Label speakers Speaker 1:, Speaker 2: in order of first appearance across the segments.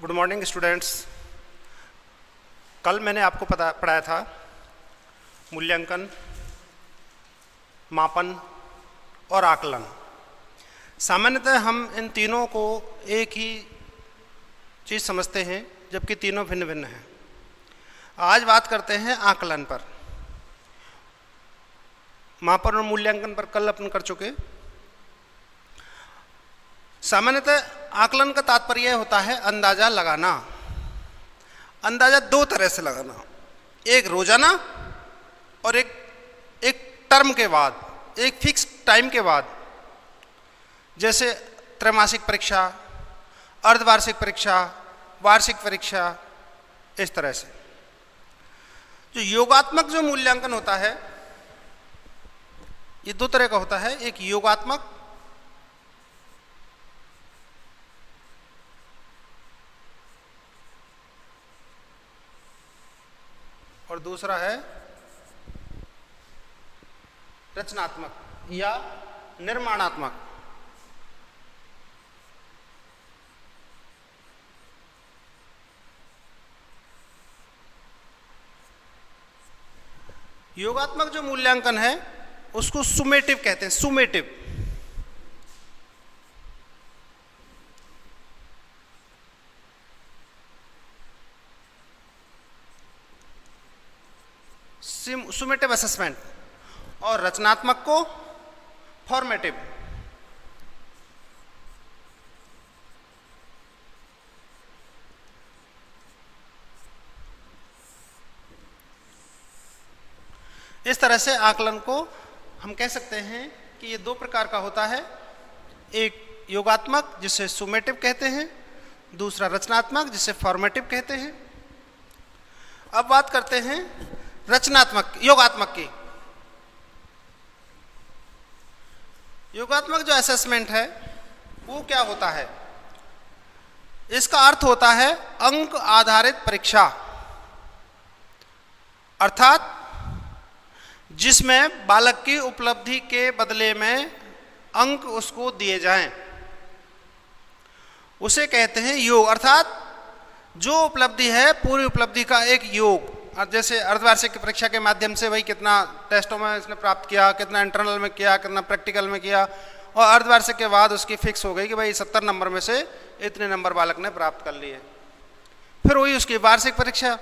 Speaker 1: Good morning students. कल मैंने आपको पढ़ाया था मूल्यांकन, मापन और आकलन। सामान्यतः हम इन तीनों को एक ही चीज़ समझते हैं, जबकि तीनों भिन्न भिन्न हैं। आज बात करते हैं आकलन पर। मापन और मूल्यांकन पर कल अपन कर चुके। सामान्यतः आकलन का तात्पर्य यह होता है अंदाजा लगाना। अंदाजा दो तरह से लगाना, एक रोजाना और एक टर्म के बाद, एक फिक्स टाइम के बाद। जैसे त्रैमासिक परीक्षा, अर्धवार्षिक परीक्षा, वार्षिक परीक्षा, इस तरह से। जो योगात्मक जो मूल्यांकन होता है, ये दो तरह का होता है। एक योगात्मक और दूसरा है रचनात्मक या निर्माणात्मक। योगात्मक जो मूल्यांकन है उसको सुमेटिव कहते हैं। सुमेटिव सुमेटिव असेसमेंट, और रचनात्मक को फॉर्मेटिव। इस तरह से आकलन को हम कह सकते हैं कि ये दो प्रकार का होता है। एक योगात्मक जिसे सुमेटिव कहते हैं, दूसरा रचनात्मक जिसे फॉर्मेटिव कहते हैं। अब बात करते हैं रचनात्मक, योगात्मक की। योगात्मक जो असेसमेंट है वो क्या होता है? इसका अर्थ होता है अंक आधारित परीक्षा, अर्थात जिसमें बालक की उपलब्धि के बदले में अंक उसको दिए जाएं, उसे कहते हैं योग। अर्थात जो उपलब्धि है पूरी उपलब्धि का एक योग। जैसे अर्धवार्षिक परीक्षा के माध्यम से भाई कितना टेस्टों में इसने प्राप्त किया, कितना इंटरनल में किया, कितना प्रैक्टिकल में किया, और अर्धवार्षिक के बाद उसकी फिक्स हो गई कि भाई 70 नंबर में से इतने नंबर बालक ने प्राप्त कर लिए। फिर वही उसकी वार्षिक परीक्षा।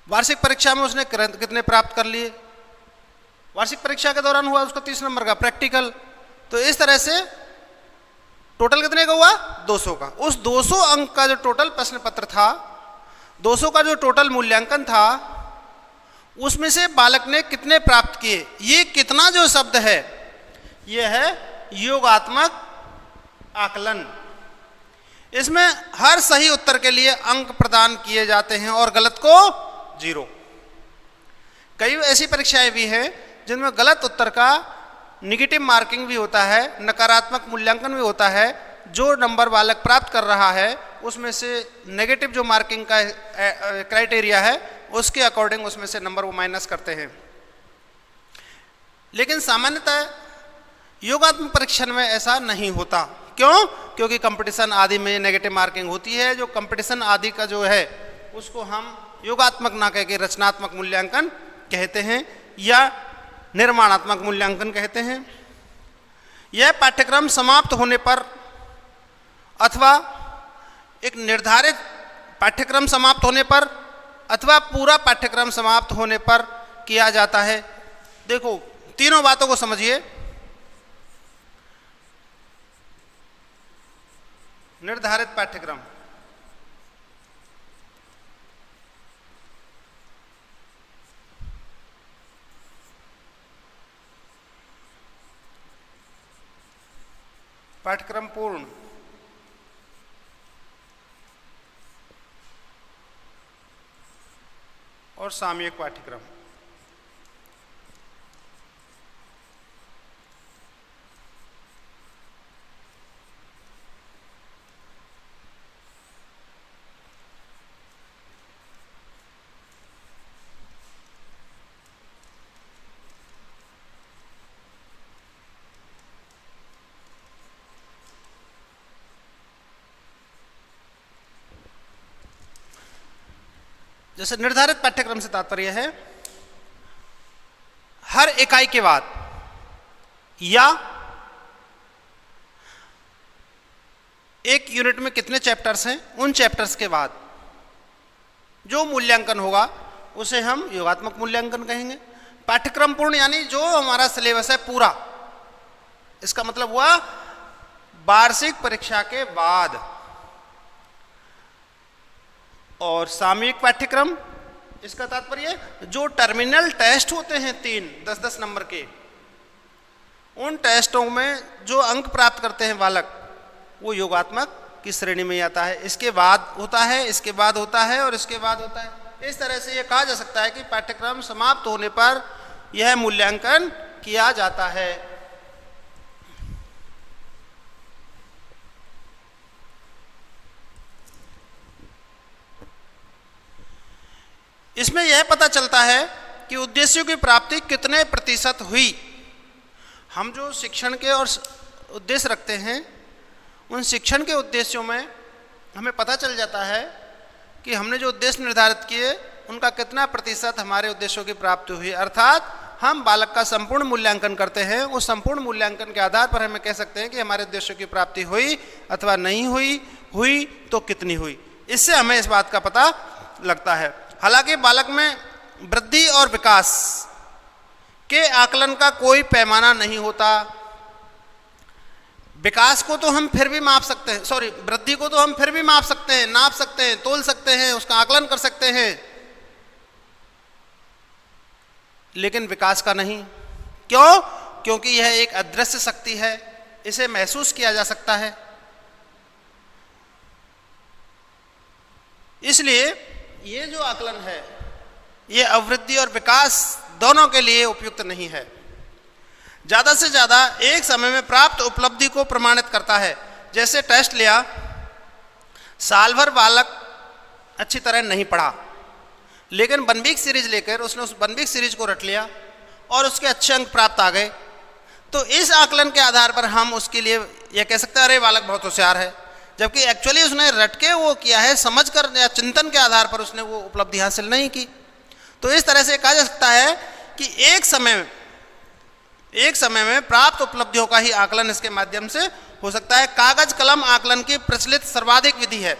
Speaker 1: वार्षिक परीक्षा में उसने कितने प्राप्त कर लिए, वार्षिक परीक्षा के दौरान हुआ उसका 30 नंबर का प्रैक्टिकल। तो इस तरह से टोटल कितने का हुआ? 200 का। उस 200 अंक का जो टोटल प्रश्न पत्र था, 200 का जो टोटल मूल्यांकन था, उसमें से बालक ने कितने प्राप्त किए, ये कितना जो शब्द है ये है योगात्मक आकलन। इसमें हर सही उत्तर के लिए अंक प्रदान किए जाते हैं और गलत को 0। कई ऐसी परीक्षाएं भी हैं जिनमें गलत उत्तर का निगेटिव मार्किंग भी होता है, नकारात्मक मूल्यांकन भी होता है। जो नंबर बालक प्राप्त कर रहा है उसमें से नेगेटिव जो मार्किंग का क्राइटेरिया है उसके अकॉर्डिंग उसमें से नंबर वो माइनस करते हैं। लेकिन सामान्यतः योगात्मक परीक्षण में ऐसा नहीं होता। क्यों? क्योंकि कंपटीशन आदि में नेगेटिव मार्किंग होती है। जो कंपटीशन आदि का जो है उसको हम योगात्मक ना कह के रचनात्मक मूल्यांकन कहते हैं या निर्माणात्मक मूल्यांकन कहते हैं। यह पाठ्यक्रम समाप्त होने पर अथवा एक निर्धारित पाठ्यक्रम समाप्त होने पर अथवा पूरा पाठ्यक्रम समाप्त होने पर किया जाता है। देखो, तीनों बातों को समझिए। निर्धारित पाठ्यक्रम, पाठ्यक्रम पूर्ण, और सामयिक पाठ्यक्रम। जैसे निर्धारित पाठ्यक्रम से तात्पर्य है हर इकाई के बाद या एक यूनिट में कितने चैप्टर्स हैं, उन चैप्टर्स के बाद जो मूल्यांकन होगा उसे हम योगात्मक मूल्यांकन कहेंगे। पाठ्यक्रम पूर्ण यानी जो हमारा सिलेबस है पूरा, इसका मतलब हुआ वार्षिक परीक्षा के बाद। और सामयिक पाठ्यक्रम, इसका तात्पर्य जो टर्मिनल टेस्ट होते हैं 3 10-10 नंबर के, उन टेस्टों में जो अंक प्राप्त करते हैं बालक, वो योगात्मक की श्रेणी में आता है। इसके बाद होता है, इसके बाद होता है और इसके बाद होता है। इस तरह से ये कहा जा सकता है कि पाठ्यक्रम समाप्त होने पर यह मूल्यांकन किया जाता है। इसमें यह पता चलता है कि उद्देश्यों की प्राप्ति कितने प्रतिशत हुई। हम जो शिक्षण के और उद्देश्य रखते हैं, उन शिक्षण के उद्देश्यों में हमें पता चल जाता है कि हमने जो उद्देश्य निर्धारित किए उनका कितना प्रतिशत हमारे उद्देश्यों की प्राप्ति हुई। अर्थात हम बालक का संपूर्ण मूल्यांकन करते हैं, उस संपूर्ण मूल्यांकन के आधार पर हमें कह सकते हैं कि हमारे उद्देश्यों की प्राप्ति हुई अथवा नहीं हुई, हुई तो कितनी हुई। इससे हमें इस बात का पता लगता है। हालांकि बालक में वृद्धि और विकास के आकलन का कोई पैमाना नहीं होता। विकास को तो हम फिर भी माप सकते हैं, वृद्धि को तो हम फिर भी माप सकते हैं, नाप सकते हैं, तोल सकते हैं, उसका आकलन कर सकते हैं, लेकिन विकास का नहीं। क्यों? क्योंकि यह एक अदृश्य शक्ति है, इसे महसूस किया जा सकता है। इसलिए ये जो आकलन है, ये अवृद्धि और विकास दोनों के लिए उपयुक्त नहीं है। ज़्यादा से ज़्यादा एक समय में प्राप्त उपलब्धि को प्रमाणित करता है। जैसे टेस्ट लिया, साल भर बालक अच्छी तरह नहीं पढ़ा, लेकिन 1 वीक सीरीज लेकर उसने उस 1 वीक सीरीज को रट लिया और उसके अच्छे अंक प्राप्त आ गए, तो इस आकलन के आधार पर हम उसके लिए यह कह सकते हैं अरे बालक बहुत होशियार है, जबकि एक्चुअली उसने रट के वो किया है, समझकर या चिंतन के आधार पर उसने वो उपलब्धि हासिल नहीं की। तो इस तरह से कहा जा सकता है कि एक समय में प्राप्त उपलब्धियों का ही आकलन इसके माध्यम से हो सकता है। कागज कलम आकलन की प्रचलित सर्वाधिक विधि है।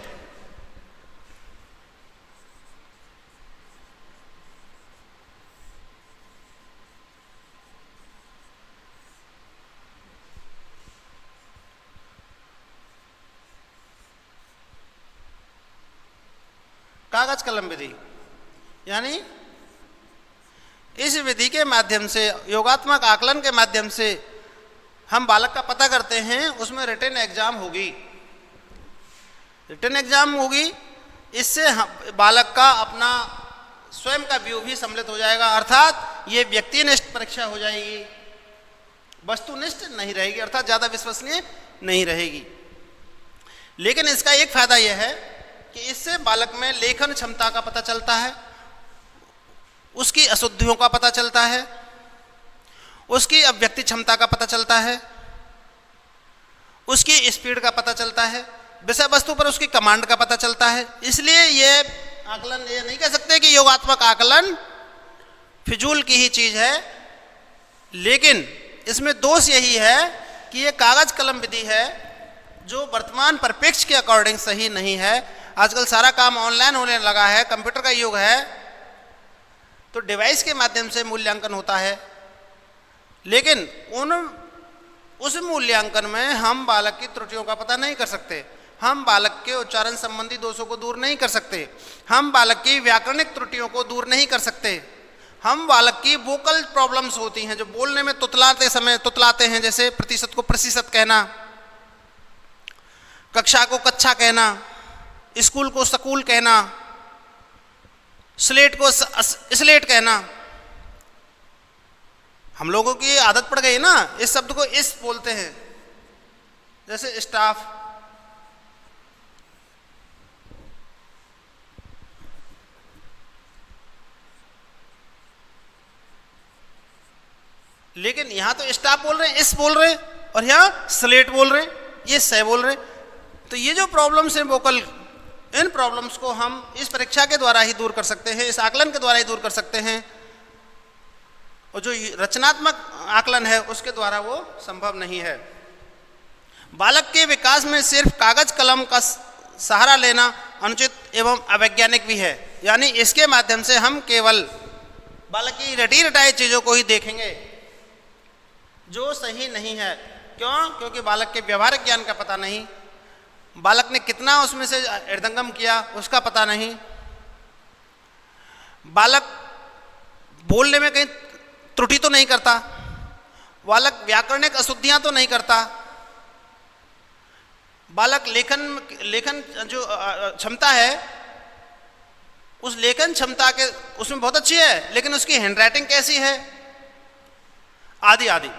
Speaker 1: कागज कलम विधि यानी इस विधि के माध्यम से, योगात्मक आकलन के माध्यम से हम बालक का पता करते हैं। उसमें रिटन एग्जाम होगी, इससे बालक का अपना स्वयं का व्यू भी सम्मिलित हो जाएगा। अर्थात ये व्यक्तिनिष्ठ परीक्षा हो जाएगी, वस्तुनिष्ठ नहीं रहेगी, अर्थात ज़्यादा विश्वसनीय नहीं रहेगी। लेकिन इसका एक फायदा यह है कि इससे बालक में लेखन क्षमता का पता चलता है, उसकी अशुद्धियों का पता चलता है, उसकी अभिव्यक्ति क्षमता का पता चलता है, उसकी स्पीड का पता चलता है, विषय वस्तु पर उसकी कमांड का पता चलता है। इसलिए ये आकलन, ये नहीं कह सकते कि योगात्मक आकलन फिजूल की ही चीज है, लेकिन इसमें दोष यही है कि ये कागज कलम विधि है जो वर्तमान परिप्रेक्ष्य के अकॉर्डिंग सही नहीं है। आजकल सारा काम ऑनलाइन होने लगा है, कंप्यूटर का युग है, तो डिवाइस के माध्यम से मूल्यांकन होता है। लेकिन उस मूल्यांकन में हम बालक की त्रुटियों का पता नहीं कर सकते, हम बालक के उच्चारण संबंधी दोषों को दूर नहीं कर सकते, हम बालक की व्याकरणिक त्रुटियों को दूर नहीं कर सकते, हम बालक की वोकल प्रॉब्लम्स होती हैं जो बोलने में तुतलाते हैं, जैसे प्रतिशत को प्रतिशत कहना, कक्षा को कक्षा कहना, स्कूल को स्कूल कहना, स्लेट को स्लेट कहना। हम लोगों की आदत पड़ गई ना, इस शब्द को इस बोलते हैं, जैसे स्टाफ। लेकिन यहां तो स्टाफ बोल रहे हैं, इस बोल रहे हैं, और यहां स्लेट बोल रहे हैं, ये से बोल रहे हैं। तो ये जो प्रॉब्लम्स हैं वोकल इन प्रॉब्लम्स को हम इस परीक्षा के द्वारा ही दूर कर सकते हैं, इस आकलन के द्वारा ही दूर कर सकते हैं, और जो रचनात्मक आकलन है उसके द्वारा वो संभव नहीं है। बालक के विकास में सिर्फ कागज कलम का सहारा लेना अनुचित एवं अवैज्ञानिक भी है। यानी इसके माध्यम से हम केवल बालक की रटी रटाई चीज़ों को ही देखेंगे, जो सही नहीं है। क्यों? क्योंकि बालक के व्यवहारिक ज्ञान का पता नहीं, बालक ने कितना उसमें से हृदयंगम किया उसका पता नहीं, बालक बोलने में कहीं त्रुटि तो नहीं करता, बालक व्याकरणिक अशुद्धियां तो नहीं करता, बालक लेखन जो क्षमता है उस लेखन क्षमता के उसमें बहुत अच्छी है, लेकिन उसकी हैंडराइटिंग कैसी है, आदि आदि।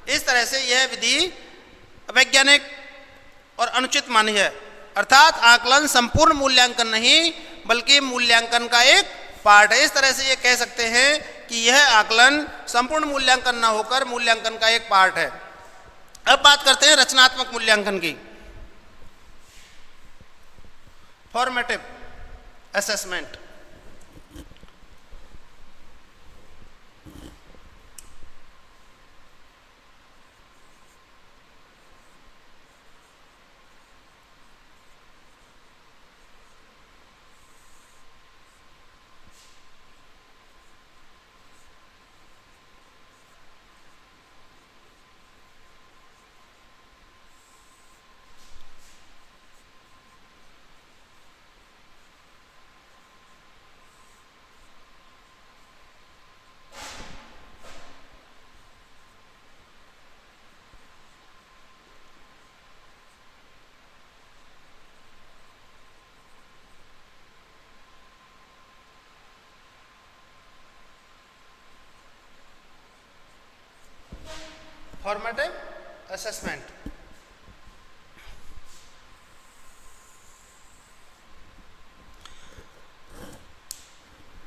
Speaker 1: इस तरह से यह विधि वैज्ञानिक और अनुचित मानी है। अर्थात आकलन संपूर्ण मूल्यांकन नहीं बल्कि मूल्यांकन का एक पार्ट है। इस तरह से ये कह सकते हैं कि यह आकलन संपूर्ण मूल्यांकन न होकर मूल्यांकन का एक पार्ट है। अब बात करते हैं रचनात्मक मूल्यांकन की। Formative assessment. Formative assessment.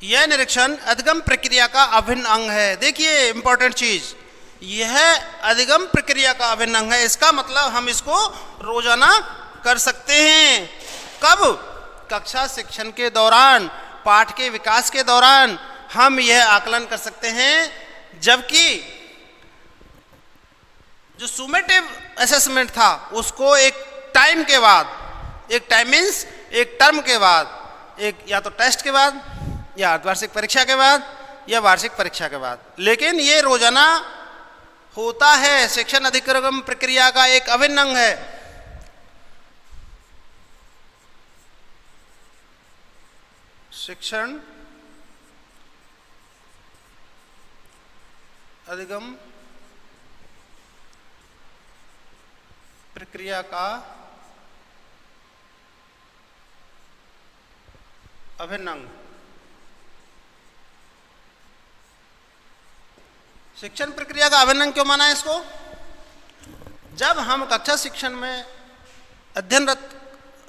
Speaker 1: यह निरीक्षण अधिगम प्रक्रिया का अभिन्न अंग है। देखिए इंपॉर्टेंट चीज, यह अधिगम प्रक्रिया का अभिन्न अंग है। इसका मतलब हम इसको रोजाना कर सकते हैं। कब? कक्षा शिक्षण के दौरान, पाठ के विकास के दौरान हम यह आकलन कर सकते हैं। जबकि जो सुमेटिव असेसमेंट था उसको एक टाइम के बाद, एक टाइम मीन्स एक टर्म के बाद, एक या तो टेस्ट के बाद या अर्धवार्षिक परीक्षा के बाद या वार्षिक परीक्षा के बाद, लेकिन ये रोजाना होता है। शिक्षण अधिगम प्रक्रिया का एक अभिन्न अंग है। शिक्षण अधिगम प्रक्रिया का अभिन्न अंग। शिक्षण प्रक्रिया का अभिन्न अंग क्यों माना है इसको? जब हम कक्षा शिक्षण में अध्ययनरत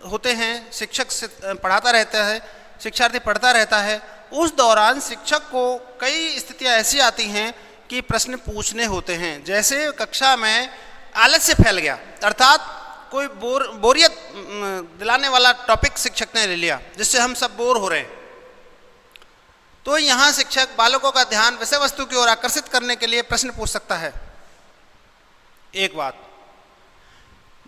Speaker 1: होते हैं, शिक्षक से पढ़ाता रहता है, शिक्षार्थी पढ़ता रहता है, उस दौरान शिक्षक को कई स्थितियां ऐसी आती हैं कि प्रश्न पूछने होते हैं। जैसे कक्षा में आलस्य फैल गया, अर्थात कोई बोरियत दिलाने वाला टॉपिक शिक्षक ने ले लिया जिससे हम सब बोर हो रहे हैं, तो यहाँ शिक्षक बालकों का ध्यान विषय वस्तु की ओर आकर्षित करने के लिए प्रश्न पूछ सकता है। एक बात।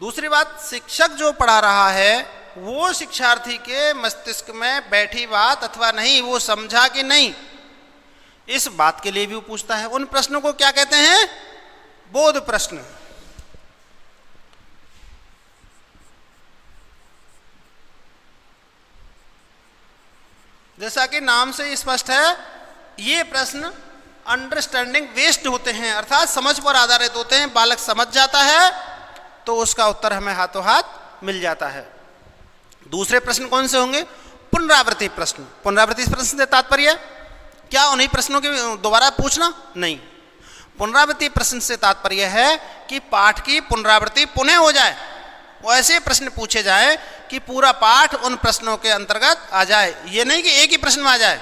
Speaker 1: दूसरी बात, शिक्षक जो पढ़ा रहा है वो शिक्षार्थी के मस्तिष्क में बैठी बात अथवा नहीं, वो समझा कि नहीं, इस बात के लिए भी वो पूछता है। उन प्रश्नों को क्या कहते हैं? बोध प्रश्न। जैसा कि नाम से स्पष्ट है, ये प्रश्न अंडरस्टैंडिंग बेस्ड होते हैं, अर्थात समझ पर आधारित होते हैं। बालक समझ जाता है तो उसका उत्तर हमें हाथों हाथ मिल जाता है। दूसरे प्रश्न कौन से होंगे? पुनरावृत्ति प्रश्न। पुनरावृत्ति प्रश्न से तात्पर्य क्या उन्हीं प्रश्नों के दोबारा पूछना? नहीं। पुनरावृत्ति प्रश्न से तात्पर्य है कि पाठ की पुनरावृत्ति पुनः हो जाए, वो ऐसे प्रश्न पूछे जाए कि पूरा पाठ उन प्रश्नों के अंतर्गत आ जाए। ये नहीं कि एक ही प्रश्न में आ जाए,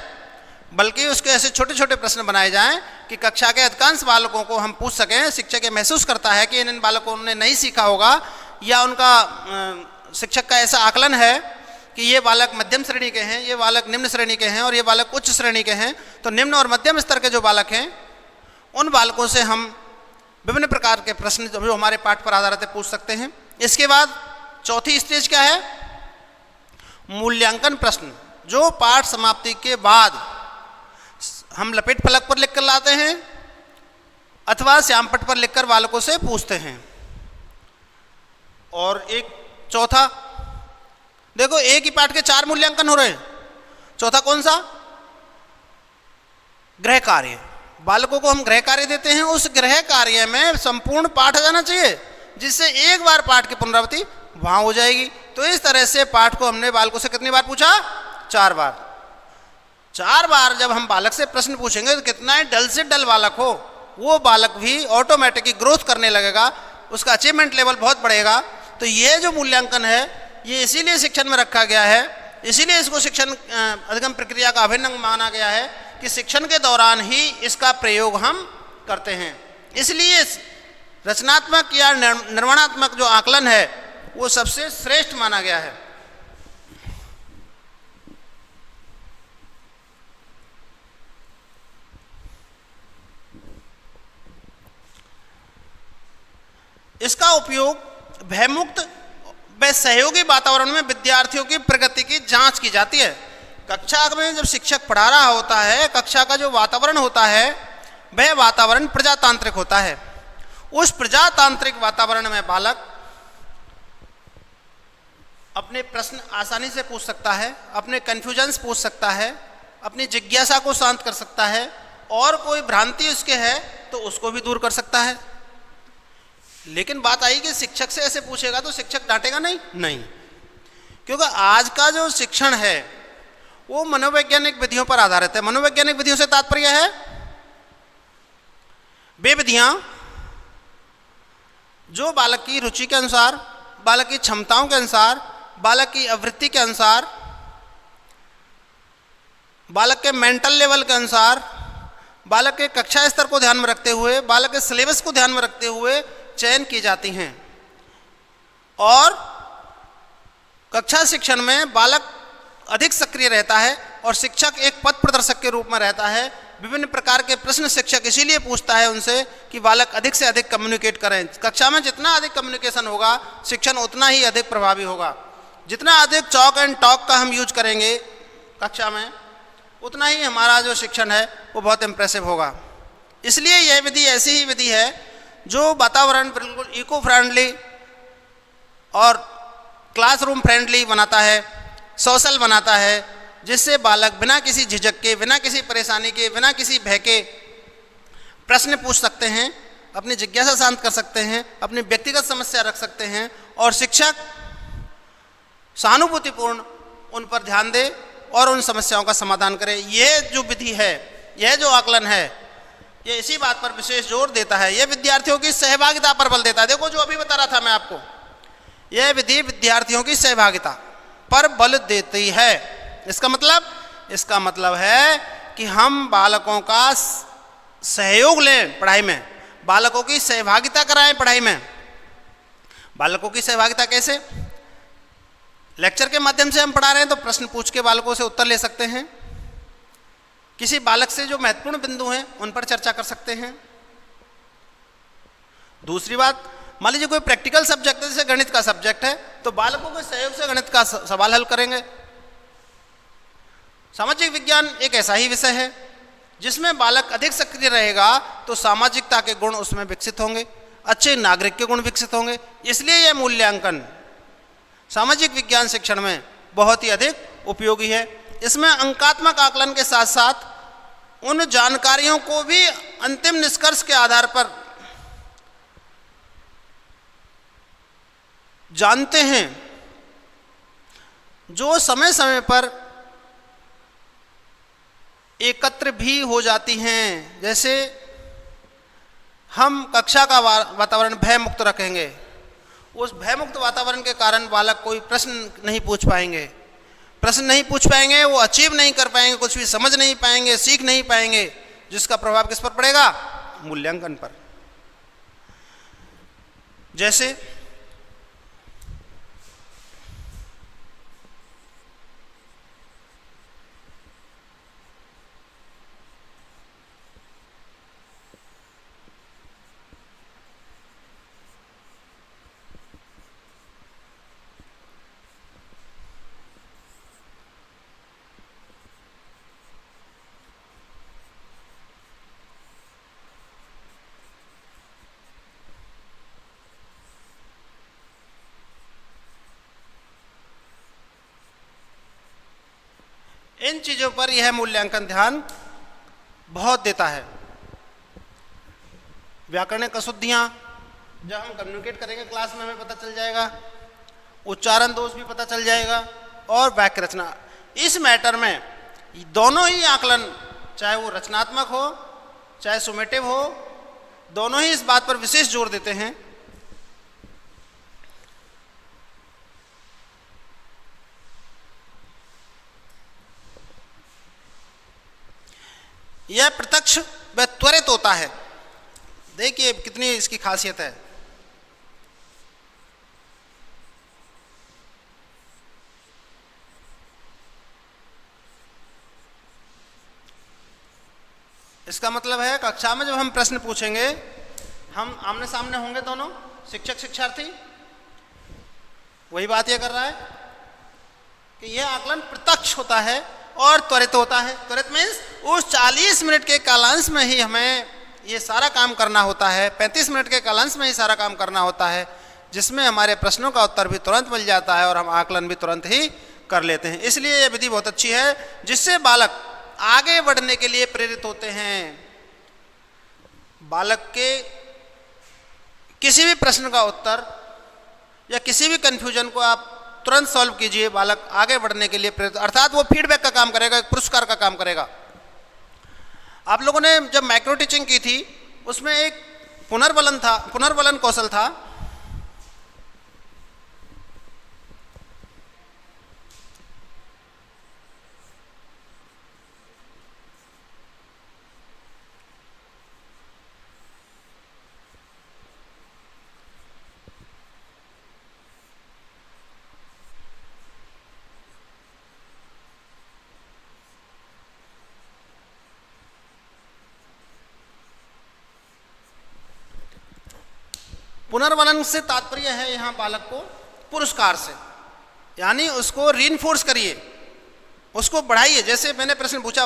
Speaker 1: बल्कि उसके ऐसे छोटे छोटे प्रश्न बनाए जाएं कि कक्षा के अधिकांश बालकों को हम पूछ सकें। शिक्षक ये महसूस करता है कि इन बालकों ने नहीं सीखा होगा, या उनका शिक्षक का ऐसा आकलन है कि ये बालक मध्यम श्रेणी के हैं, ये बालक निम्न श्रेणी के हैं और ये बालक उच्च श्रेणी के हैं, तो निम्न और मध्यम स्तर के जो बालक हैं उन बालकों से हम विभिन्न प्रकार के प्रश्न जो हमारे पाठ पर आधारित है पूछ सकते हैं। इसके बाद चौथी स्टेज क्या है? मूल्यांकन प्रश्न, जो पाठ समाप्ति के बाद हम लपेट फलक पर लिखकर लाते हैं अथवा श्यामपट्ट पर लिखकर बालकों से पूछते हैं। और एक चौथा, देखो एक ही पाठ के 4 मूल्यांकन हो रहे हैं, चौथा कौन सा? गृह कार्य। बालकों को हम गृह कार्य देते हैं, उस गृह कार्य में संपूर्ण पाठ आ जाना चाहिए, जिससे एक बार पाठ की पुनरावृत्ति वहां हो जाएगी। तो इस तरह से पाठ को हमने बालकों से कितनी बार पूछा? 4 बार। 4 बार जब हम बालक से प्रश्न पूछेंगे तो कितना ही डल से डल बालक हो, वो बालक भी ऑटोमेटिकली ग्रोथ करने लगेगा, उसका अचीवमेंट लेवल बहुत बढ़ेगा। तो ये जो मूल्यांकन है ये इसीलिए शिक्षण में रखा गया है, इसीलिए इसको शिक्षण अधिगम प्रक्रिया का अभिन्न अंग माना गया है कि शिक्षण के दौरान ही इसका प्रयोग हम करते हैं। इसलिए रचनात्मक या निर्माणात्मक जो आकलन है वो सबसे श्रेष्ठ माना गया है। इसका उपयोग भयमुक्त व सहयोगी वातावरण में विद्यार्थियों की प्रगति की जांच की जाती है। कक्षा में जब शिक्षक पढ़ा रहा होता है, कक्षा का जो वातावरण होता है वह वातावरण प्रजातांत्रिक होता है। उस प्रजातांत्रिक वातावरण में बालक अपने प्रश्न आसानी से पूछ सकता है, अपने कन्फ्यूजन्स पूछ सकता है, अपनी जिज्ञासा को शांत कर सकता है, और कोई भ्रांति उसके है तो उसको भी दूर कर सकता है। लेकिन बात आई कि शिक्षक से ऐसे पूछेगा तो शिक्षक डांटेगा नहीं, क्योंकि आज का जो शिक्षण है वो मनोवैज्ञानिक विधियों पर आधारित है। मनोवैज्ञानिक विधियों से तात्पर्य है वे विधियां जो बालक की रुचि के अनुसार, बालक की क्षमताओं के अनुसार, बालक की आवृत्ति के अनुसार, बालक के मेंटल लेवल के अनुसार, बालक के कक्षा स्तर को ध्यान में रखते हुए, बालक के सिलेबस को ध्यान में रखते हुए चयन की जाती हैं। और कक्षा शिक्षण में बालक अधिक सक्रिय रहता है और शिक्षक एक पथ प्रदर्शक के रूप में रहता है। विभिन्न प्रकार के प्रश्न शिक्षक इसीलिए पूछता है उनसे कि बालक अधिक से अधिक कम्युनिकेट करें। कक्षा में जितना अधिक कम्युनिकेशन होगा शिक्षण उतना ही अधिक प्रभावी होगा। जितना अधिक चॉक एंड टॉक का हम यूज करेंगे कक्षा में, उतना ही हमारा जो शिक्षण है वो बहुत इम्प्रेसिव होगा। इसलिए यह विधि ऐसी ही विधि है जो वातावरण बिल्कुल इको फ्रेंडली और क्लासरूम फ्रेंडली बनाता है, सोशल बनाता है, जिससे बालक बिना किसी झिझक के, बिना किसी परेशानी के, बिना किसी भय के प्रश्न पूछ सकते हैं, अपनी जिज्ञासा शांत कर सकते हैं, अपनी व्यक्तिगत समस्या रख सकते हैं और शिक्षक सहानुभूतिपूर्ण उन पर ध्यान दे और उन समस्याओं का समाधान करे। यह जो विधि है, यह जो आकलन है, ये इसी बात पर विशेष जोर देता है। यह विद्यार्थियों की सहभागिता पर बल देता है। देखो जो अभी बता रहा था मैं आपको, यह विधि विद्यार्थियों की सहभागिता पर बल देती है। इसका मतलब है कि हम बालकों का सहयोग लें पढ़ाई में, बालकों की सहभागिता कराएं पढ़ाई में। बालकों की सहभागिता कैसे? लेक्चर के माध्यम से हम पढ़ा रहे हैं तो प्रश्न पूछ के बालकों से उत्तर ले सकते हैं। किसी बालक से जो महत्वपूर्ण बिंदु हैं उन पर चर्चा कर सकते हैं। दूसरी बात, मान लीजिए कोई प्रैक्टिकल सब्जेक्ट है, जैसे गणित का सब्जेक्ट है, तो बालकों के सहयोग से गणित का सवाल हल करेंगे। सामाजिक विज्ञान एक ऐसा ही विषय है जिसमें बालक अधिक सक्रिय रहेगा तो सामाजिकता के गुण उसमें विकसित होंगे, अच्छे नागरिक के गुण विकसित होंगे। इसलिए यह मूल्यांकन सामाजिक विज्ञान शिक्षण में बहुत ही अधिक उपयोगी है। इसमें अंकात्मक आकलन के साथ साथ उन जानकारियों को भी अंतिम निष्कर्ष के आधार पर जानते हैं जो समय समय पर एकत्र भी हो जाती हैं। जैसे हम कक्षा का वातावरण भय मुक्त रखेंगे, उस भयमुक्त वातावरण के कारण बालक कोई प्रश्न नहीं पूछ पाएंगे, वो अचीव नहीं कर पाएंगे, कुछ भी समझ नहीं पाएंगे, सीख नहीं पाएंगे, जिसका प्रभाव किस पर पड़ेगा? मूल्यांकन पर। जैसे चीजों पर यह मूल्यांकन ध्यान बहुत देता है। व्याकरणिक अशुद्धियां जब हम कम्युनिकेट करेंगे क्लास में हमें पता चल जाएगा, उच्चारण दोष भी पता चल जाएगा, और वाक्य रचना। इस मैटर में दोनों ही आकलन, चाहे वो रचनात्मक हो चाहे सुमेटिव हो, दोनों ही इस बात पर विशेष जोर देते हैं यह प्रत्यक्ष व त्वरित होता है। देखिए कितनी इसकी खासियत है। इसका मतलब है कक्षा में जब हम प्रश्न पूछेंगे, हम आमने सामने होंगे दोनों, शिक्षक शिक्षार्थी, वही बात ये कर रहा है कि यह आकलन प्रत्यक्ष होता है और त्वरित होता है। त्वरित मीन्स उस 40 मिनट के कालांश में ही हमें ये सारा काम करना होता है, 35 मिनट के कालांश में ही सारा काम करना होता है, जिसमें हमारे प्रश्नों का उत्तर भी तुरंत मिल जाता है और हम आकलन भी तुरंत ही कर लेते हैं। इसलिए यह विधि बहुत अच्छी है, जिससे बालक आगे बढ़ने के लिए प्रेरित होते हैं। बालक के किसी भी प्रश्न का उत्तर या किसी भी कंफ्यूजन को आप तुरंत सॉल्व कीजिए, बालक आगे बढ़ने के लिए प्रेरित, अर्थात वो फीडबैक का काम करेगा, एक पुरस्कार का काम करेगा। आप लोगों ने जब माइक्रो टीचिंग की थी उसमें एक पुनर्वलन कौशल था। पुनर्वलन से तात्पर्य है यहाँ बालक को पुरस्कार से, यानी उसको रीइंफोर्स करिए, उसको बढ़ाइए। जैसे मैंने प्रश्न पूछा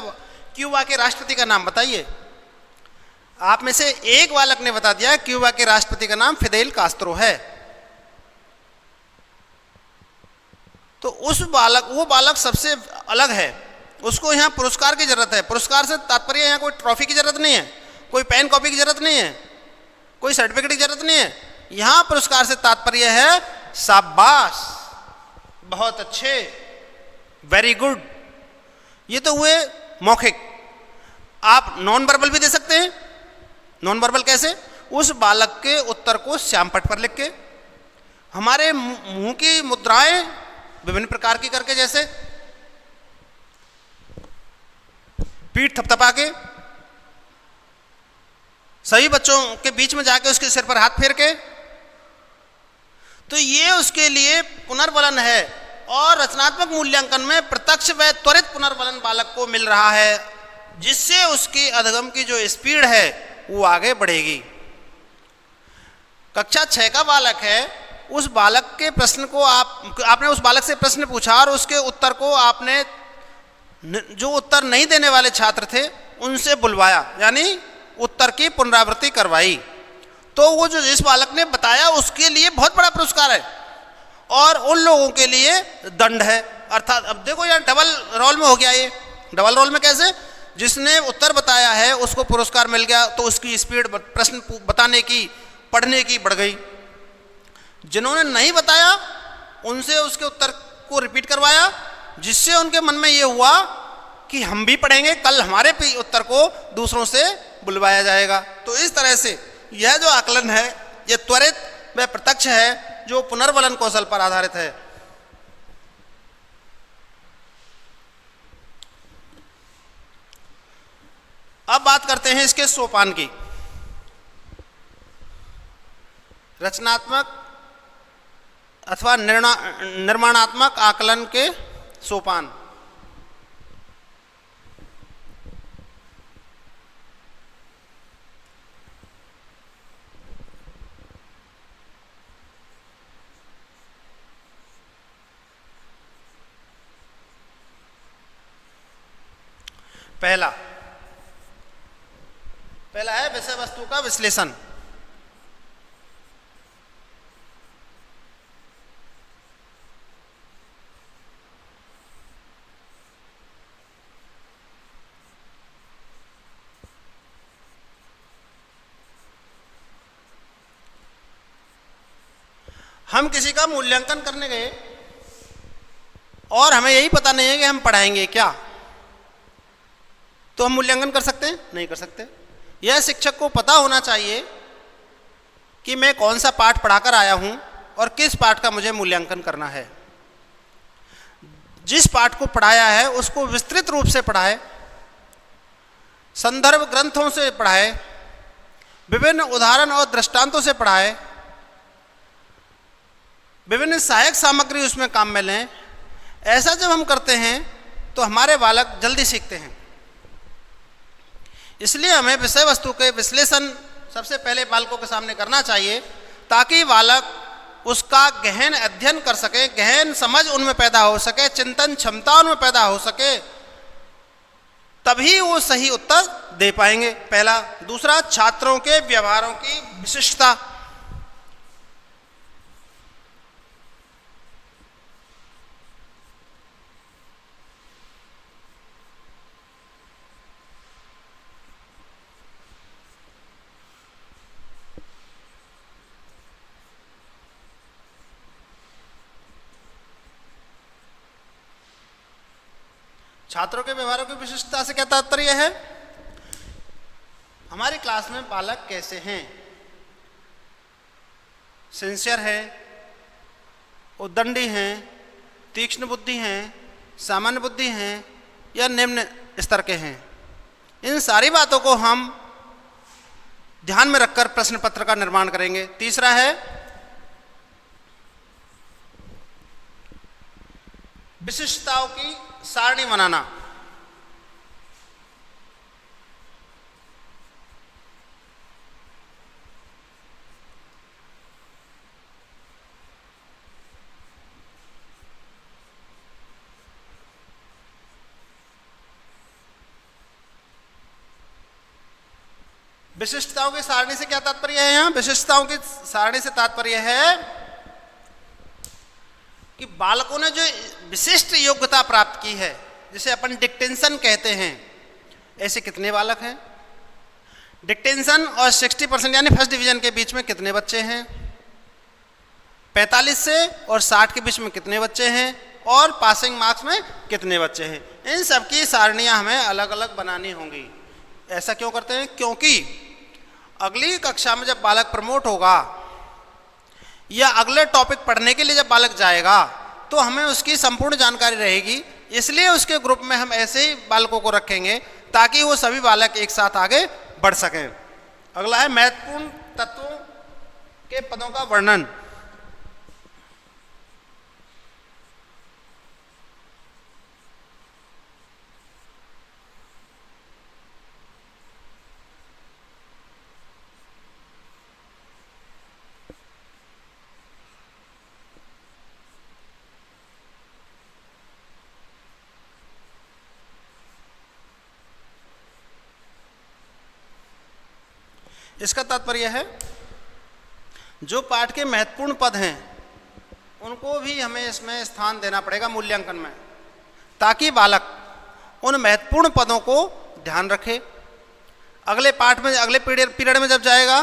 Speaker 1: क्यूबा के राष्ट्रपति का नाम बताइए, आप में से एक बालक ने बता दिया क्यूबा के राष्ट्रपति का नाम फिदेल कास्त्रो है, तो वो बालक सबसे अलग है, उसको यहाँ पुरस्कार की जरूरत है। पुरस्कार से तात्पर्य यहाँ कोई ट्रॉफी की जरूरत नहीं है, कोई पेन कॉपी की जरूरत नहीं है, कोई सर्टिफिकेट की जरूरत नहीं है। यहां पुरस्कार से तात्पर्य है शाबाश, बहुत अच्छे, वेरी गुड। ये तो हुए मौखिक। आप नॉन वर्बल भी दे सकते हैं। नॉन वर्बल कैसे? उस बालक के उत्तर को श्याम पट पर लिख के, हमारे मुंह की मुद्राएं विभिन्न प्रकार की करके, जैसे पीठ थपथपा के, सभी बच्चों के बीच में जाके उसके सिर पर हाथ फेर के, तो ये उसके लिए पुनर्वलन है। और रचनात्मक मूल्यांकन में प्रत्यक्ष व त्वरित पुनर्वलन बालक को मिल रहा है, जिससे उसकी अधिगम की जो स्पीड है वो आगे बढ़ेगी। कक्षा 6 का बालक है, उस बालक के प्रश्न को आपने उस बालक से प्रश्न पूछा और उसके उत्तर को आपने, जो उत्तर नहीं देने वाले छात्र थे उनसे बुलवाया, यानी उत्तर की पुनरावृत्ति करवाई, तो वो जो जिस बालक ने बताया उसके लिए बहुत बड़ा पुरस्कार है और उन लोगों के लिए दंड है। अर्थात अब देखो यार, डबल रोल में हो गया ये। डबल रोल में कैसे? जिसने उत्तर बताया है उसको पुरस्कार मिल गया, तो उसकी स्पीड प्रश्न बताने की, पढ़ने की बढ़ गई। जिन्होंने नहीं बताया उनसे उसके उत्तर को रिपीट करवाया, जिससे उनके मन में ये हुआ कि हम भी पढ़ेंगे, कल हमारे उत्तर को दूसरों से बुलवाया जाएगा। तो इस तरह से यह जो आकलन है यह त्वरित व प्रत्यक्ष है, जो पुनर्वलन कौशल पर आधारित है। अब बात करते हैं इसके सोपान की। रचनात्मक अथवा निर्माणात्मक आकलन के सोपान। पहला है विषय वस्तु का विश्लेषण। हम किसी का मूल्यांकन करने गए और हमें यही पता नहीं है कि हम पढ़ाएंगे क्या, तो हम मूल्यांकन कर सकते हैं? नहीं कर सकते। यह शिक्षक को पता होना चाहिए कि मैं कौन सा पाठ पढ़ाकर आया हूं और किस पाठ का मुझे मूल्यांकन करना है। जिस पाठ को पढ़ाया है उसको विस्तृत रूप से पढ़ाए, संदर्भ ग्रंथों से पढ़ाए, विभिन्न उदाहरण और दृष्टांतों से पढ़ाए, विभिन्न सहायक सामग्री उसमें काम में लें। ऐसा जब हम करते हैं तो हमारे बालक जल्दी सीखते हैं। इसलिए हमें विषय वस्तु के विश्लेषण सबसे पहले बालकों के सामने करना चाहिए, ताकि बालक उसका गहन अध्ययन कर सके, गहन समझ उनमें पैदा हो सके, चिंतन क्षमता उनमें पैदा हो सके, तभी वो सही उत्तर दे पाएंगे। पहला। दूसरा, छात्रों के व्यवहारों की विशिष्टता। छात्रों के व्यवहारों की विशिष्टता से क्या तात्पर्य है? हमारी क्लास में बालक कैसे हैं? सिंसियर है, उद्दंडी हैं, तीक्ष्ण बुद्धि हैं, सामान्य बुद्धि हैं या निम्न स्तर के हैं? इन सारी बातों को हम ध्यान में रखकर प्रश्न पत्र का निर्माण करेंगे। तीसरा है विशिष्टताओं की सारणी बनाना। विशिष्टताओं की सारणी से क्या तात्पर्य है? यहां विशिष्टताओं की सारणी से तात्पर्य है कि बालकों ने जो विशिष्ट योग्यता प्राप्त की है, जिसे अपन डिक्टेंशन कहते हैं, ऐसे कितने बालक हैं? डिक्टेंशन और 60% यानी फर्स्ट डिवीजन के बीच में कितने बच्चे हैं? 45 से और 60 के बीच में कितने बच्चे हैं? और पासिंग मार्क्स में कितने बच्चे हैं? इन सब की सारणियां हमें अलग अलग बनानी होंगी। ऐसा क्यों करते हैं? क्योंकि अगली कक्षा में जब बालक प्रमोट होगा या अगले टॉपिक पढ़ने के लिए जब बालक जाएगा तो हमें उसकी संपूर्ण जानकारी रहेगी। इसलिए उसके ग्रुप में हम ऐसे ही बालकों को रखेंगे ताकि वो सभी बालक एक साथ आगे बढ़ सकें। अगला है महत्वपूर्ण तत्वों के पदों का वर्णन। इसका तात्पर्य है जो पाठ के महत्वपूर्ण पद हैं उनको भी हमें इसमें स्थान देना पड़ेगा मूल्यांकन में, ताकि बालक उन महत्वपूर्ण पदों को ध्यान रखे। अगले पाठ में, अगले पीरियड में जब जाएगा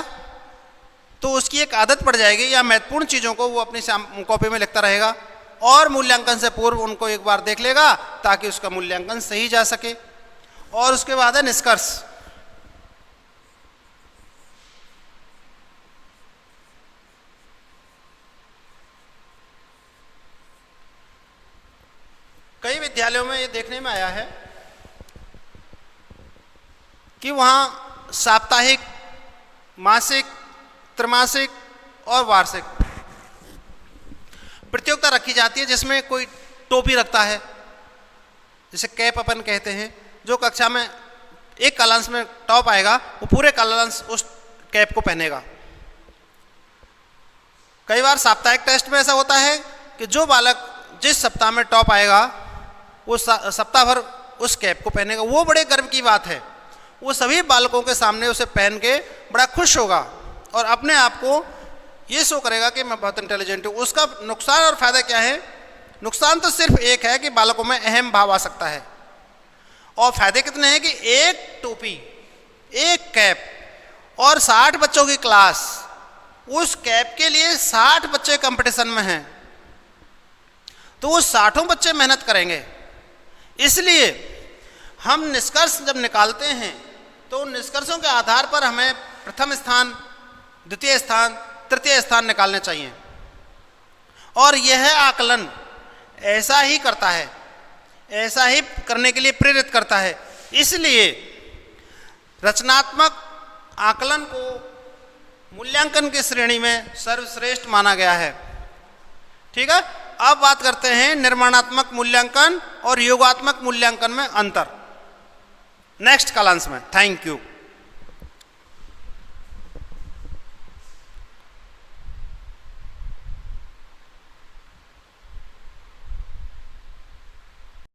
Speaker 1: तो उसकी एक आदत पड़ जाएगी या महत्वपूर्ण चीज़ों को वो अपनी कॉपी में लिखता रहेगा और मूल्यांकन से पूर्व उनको एक बार देख लेगा ताकि उसका मूल्यांकन सही जा सके। और उसके बाद है निष्कर्ष। कई विद्यालयों में ये देखने में आया है कि वहाँ साप्ताहिक, मासिक, त्रैमासिक और वार्षिक प्रतियोगिता रखी जाती है, जिसमें कोई टोपी रखता है, जिसे कैप अपन कहते हैं। जो कक्षा में एक कालांश में टॉप आएगा वो पूरे कालांश उस कैप को पहनेगा। कई बार साप्ताहिक टेस्ट में ऐसा होता है कि जो बालक जिस सप्ताह में टॉप आएगा वो सप्ताह भर उस कैप को पहनेगा। वो बड़े गर्व की बात है। वो सभी बालकों के सामने उसे पहन के बड़ा खुश होगा और अपने आप को ये शो करेगा कि मैं बहुत इंटेलिजेंट हूँ। उसका नुकसान और फायदा क्या है? नुकसान तो सिर्फ एक है कि बालकों में अहम भाव आ सकता है, और फायदे कितने हैं कि एक टोपी, एक कैप और 60 बच्चों की क्लास उस कैप के लिए 60 बच्चे कंपटीशन में हैं, तो वो 60 बच्चे मेहनत करेंगे। इसलिए हम निष्कर्ष जब निकालते हैं तो उन निष्कर्षों के आधार पर हमें प्रथम स्थान, द्वितीय स्थान, तृतीय स्थान निकालने चाहिए। और यह आकलन ऐसा ही करता है, ऐसा ही करने के लिए प्रेरित करता है। इसलिए रचनात्मक आकलन को मूल्यांकन की श्रेणी में सर्वश्रेष्ठ माना गया है। ठीक है, अब बात करते हैं निर्माणात्मक मूल्यांकन और योगात्मक मूल्यांकन में अंतर नेक्स्ट कालांश में। Thank you.